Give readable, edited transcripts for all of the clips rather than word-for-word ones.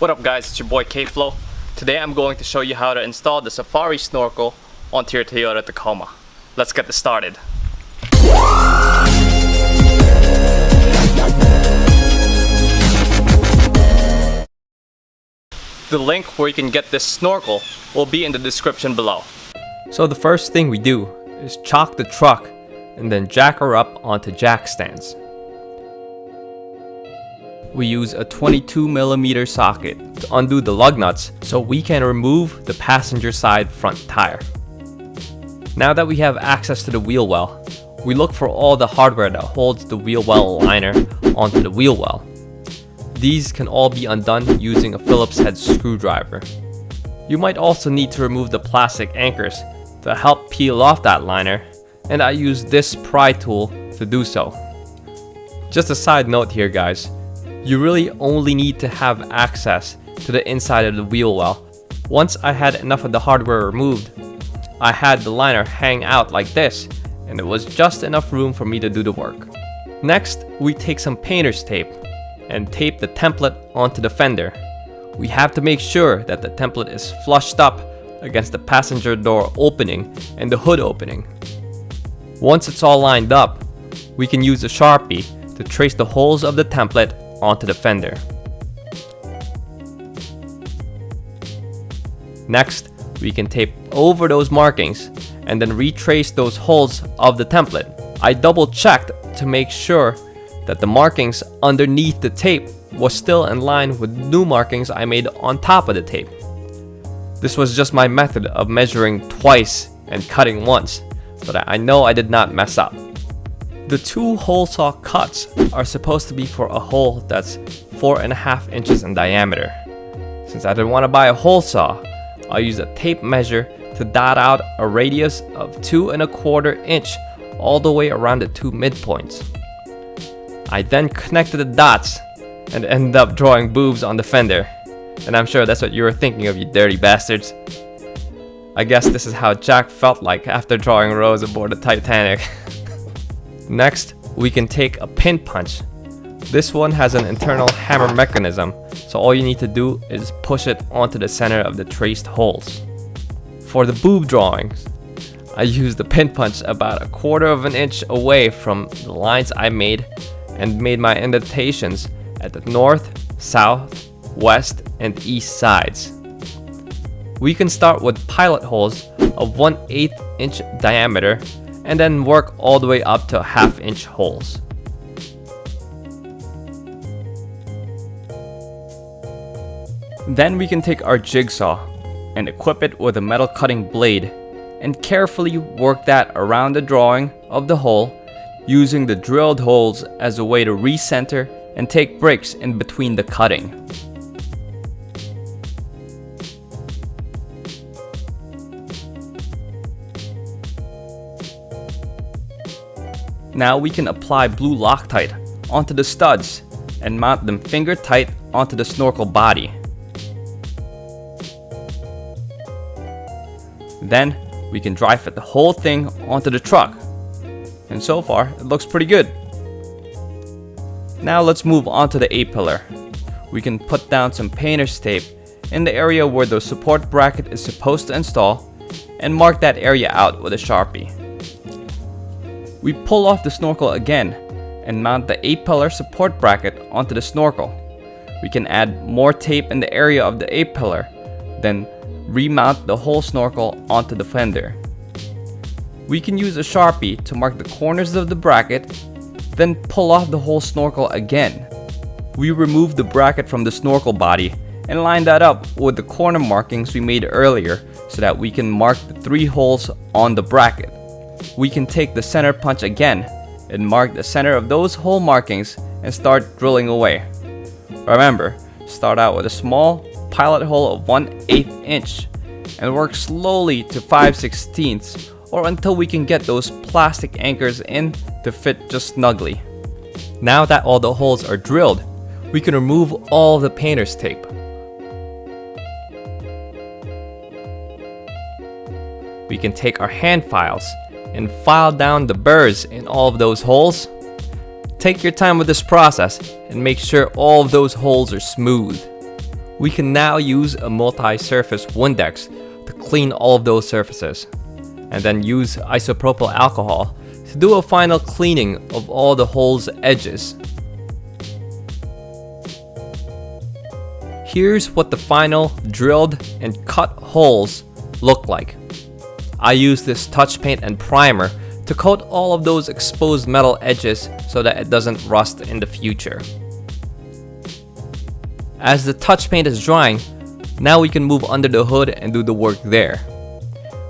What up guys, it's your boy K-Flow. Today I'm going to show you how to install the Safari Snorkel onto your Toyota Tacoma. Let's get this started. The link where you can get this snorkel will be in the description below. So the first thing we do is chock the truck and then jack her up onto jack stands. We use a 22mm socket to undo the lug nuts so we can remove the passenger side front tire. Now that we have access to the wheel well, we look for all the hardware that holds the wheel well liner onto the wheel well. These can all be undone using a Phillips head screwdriver. You might also need to remove the plastic anchors to help peel off that liner, and I use this pry tool to do so. Just a side note here guys, you really only need to have access to the inside of the wheel well. Once I had enough of the hardware removed, I had the liner hang out like this, and it was just enough room for me to do the work. Next, we take some painter's tape and tape the template onto the fender. We have to make sure that the template is flushed up against the passenger door opening and the hood opening. Once it's all lined up, we can use a Sharpie to trace the holes of the template onto the fender. Next, we can tape over those markings and then retrace those holes of the template. I double checked to make sure that the markings underneath the tape was still in line with new markings I made on top of the tape. This was just my method of measuring twice and cutting once, but I know I did not mess up. The two hole saw cuts are supposed to be for a hole that's 4.5 inches in diameter. Since I didn't want to buy a hole saw, I used a tape measure to dot out a radius of 2.25 inch all the way around the two midpoints. I then connected the dots and ended up drawing boobs on the fender. And I'm sure that's what you were thinking of, you dirty bastards. I guess this is how Jack felt like after drawing Rose aboard the Titanic. Next, we can take a pin punch. This one has an internal hammer mechanism, so all you need to do is push it onto the center of the traced holes. For the boob drawings, I used the pin punch about 1/4 inch away from the lines I made and made my indentations at the north, south, west, and east sides. We can start with pilot holes of 1/8 inch diameter and then work all the way up to 1/2 inch holes. Then we can take our jigsaw and equip it with a metal cutting blade and carefully work that around the drawing of the hole, using the drilled holes as a way to recenter and take breaks in between the cutting. Now we can apply blue Loctite onto the studs and mount them finger tight onto the snorkel body. Then we can dry fit the whole thing onto the truck. And so far, it looks pretty good. Now let's move on to the A-pillar. We can put down some painter's tape in the area where the support bracket is supposed to install and mark that area out with a Sharpie. We pull off the snorkel again and mount the A-pillar support bracket onto the snorkel. We can add more tape in the area of the A-pillar, then remount the whole snorkel onto the fender. We can use a Sharpie to mark the corners of the bracket, then pull off the whole snorkel again. We remove the bracket from the snorkel body and line that up with the corner markings we made earlier so that we can mark the 3 holes on the bracket. We can take the center punch again and mark the center of those hole markings and start drilling away. Remember, start out with a small pilot hole of 1/8 inch and work slowly to 5/16 or until we can get those plastic anchors in to fit just snugly. Now that all the holes are drilled, we can remove all of the painter's tape. We can take our hand files and file down the burrs in all of those holes. Take your time with this process and make sure all of those holes are smooth. We can now use a multi-surface Windex to clean all of those surfaces, and then use isopropyl alcohol to do a final cleaning of all the holes' edges. Here's what the final drilled and cut holes look like. I use this touch paint and primer to coat all of those exposed metal edges so that it doesn't rust in the future. As the touch paint is drying, now we can move under the hood and do the work there.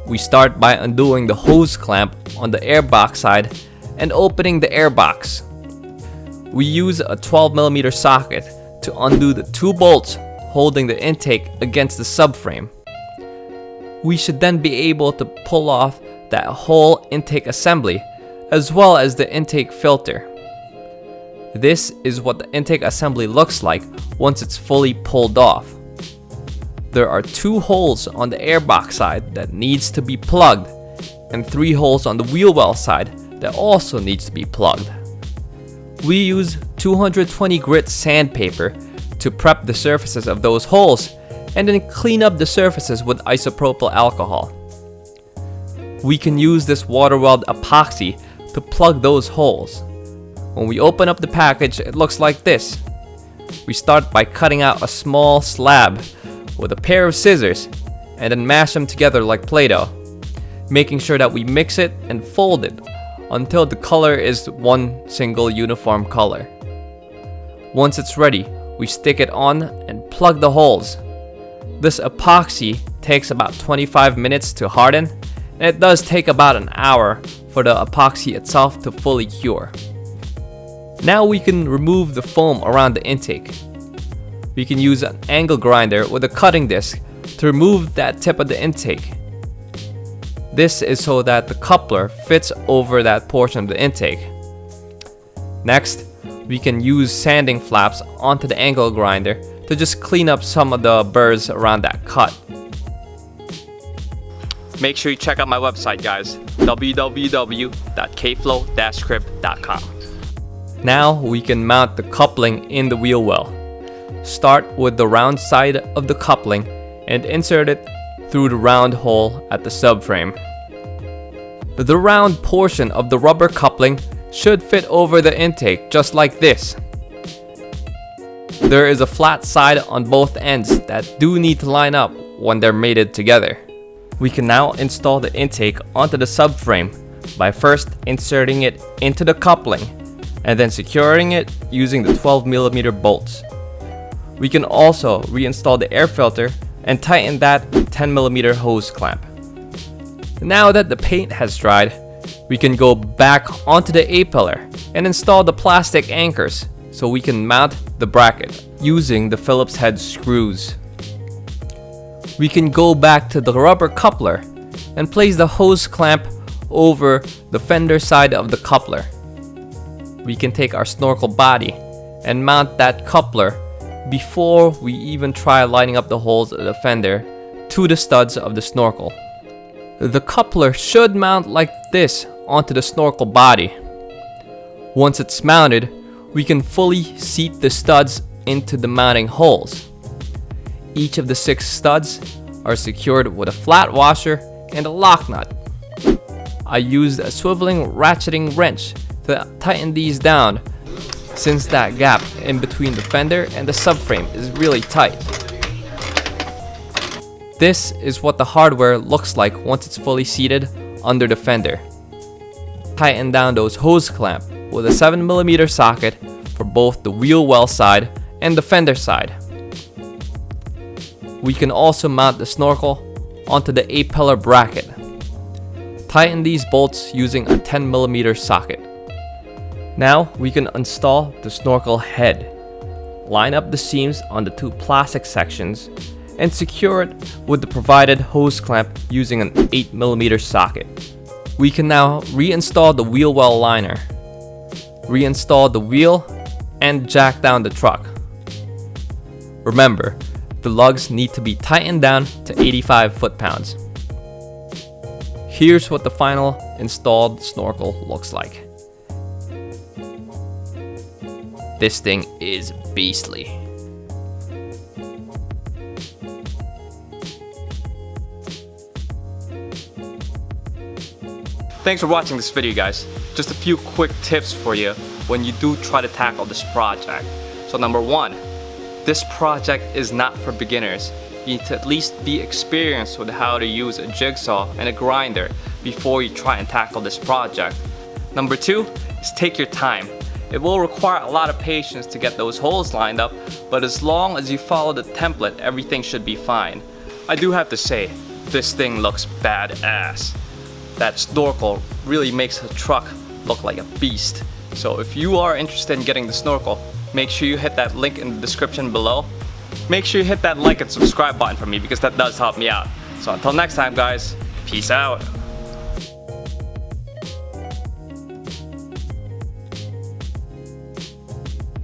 We start by undoing the hose clamp on the airbox side and opening the airbox. We use a 12mm socket to undo the 2 bolts holding the intake against the subframe. We should then be able to pull off that whole intake assembly as well as the intake filter. This is what the intake assembly looks like once it's fully pulled off. There are 2 holes on the airbox side that needs to be plugged, and 3 holes on the wheel well side that also needs to be plugged. We use 220 grit sandpaper to prep the surfaces of those holes and then clean up the surfaces with isopropyl alcohol. We can use this water weld epoxy to plug those holes. When we open up the package, it looks like this. We start by cutting out a small slab with a pair of scissors and then mash them together like Play-Doh, making sure that we mix it and fold it until the color is one single uniform color. Once it's ready, we stick it on and plug the holes. This epoxy takes about 25 minutes to harden, and it does take about an hour for the epoxy itself to fully cure. Now we can remove the foam around the intake. We can use an angle grinder with a cutting disc to remove that tip of the intake. This is so that the coupler fits over that portion of the intake. Next, we can use sanding flaps onto the angle grinder to just clean up some of the burrs around that cut. Make sure you check out my website, guys, www.kflow-script.com. Now we can mount the coupling in the wheel well. Start with the round side of the coupling and insert it through the round hole at the subframe. The round portion of the rubber coupling should fit over the intake just like this. There is a flat side on both ends that do need to line up when they're mated together. We can now install the intake onto the subframe by first inserting it into the coupling and then securing it using the 12mm bolts. We can also reinstall the air filter and tighten that with 10mm hose clamp. Now that the paint has dried, we can go back onto the A-pillar and install the plastic anchors so we can mount the bracket using the Phillips head screws. We can go back to the rubber coupler and place the hose clamp over the fender side of the coupler. We can take our snorkel body and mount that coupler before we even try lining up the holes of the fender to the studs of the snorkel. The coupler should mount like this onto the snorkel body. Once it's mounted, we can fully seat the studs into the mounting holes. Each of the 6 studs are secured with a flat washer and a lock nut. I used a swiveling ratcheting wrench to tighten these down since that gap in between the fender and the subframe is really tight. This is what the hardware looks like once it's fully seated under the fender. Tighten down those hose clamp with a 7mm socket for both the wheel well side and the fender side. We can also mount the snorkel onto the A-pillar bracket. Tighten these bolts using a 10mm socket. Now we can install the snorkel head. Line up the seams on the 2 plastic sections and secure it with the provided hose clamp using an 8mm socket. We can now reinstall the wheel well liner, reinstall the wheel, and jack down the truck. Remember, the lugs need to be tightened down to 85 foot-pounds. Here's what the final installed snorkel looks like. This thing is beastly. Thanks for watching this video, guys. Just a few quick tips for you when you do try to tackle this project. So number one, this project is not for beginners. You need to at least be experienced with how to use a jigsaw and a grinder before you try and tackle this project. Number two is take your time. It will require a lot of patience to get those holes lined up, but as long as you follow the template, everything should be fine. I do have to say, this thing looks badass. That snorkel really makes the truck look like a beast. So if you are interested in getting the snorkel, make sure you hit that link in the description below. Make sure you hit that like and subscribe button for me because that does help me out. So until next time, guys, peace out.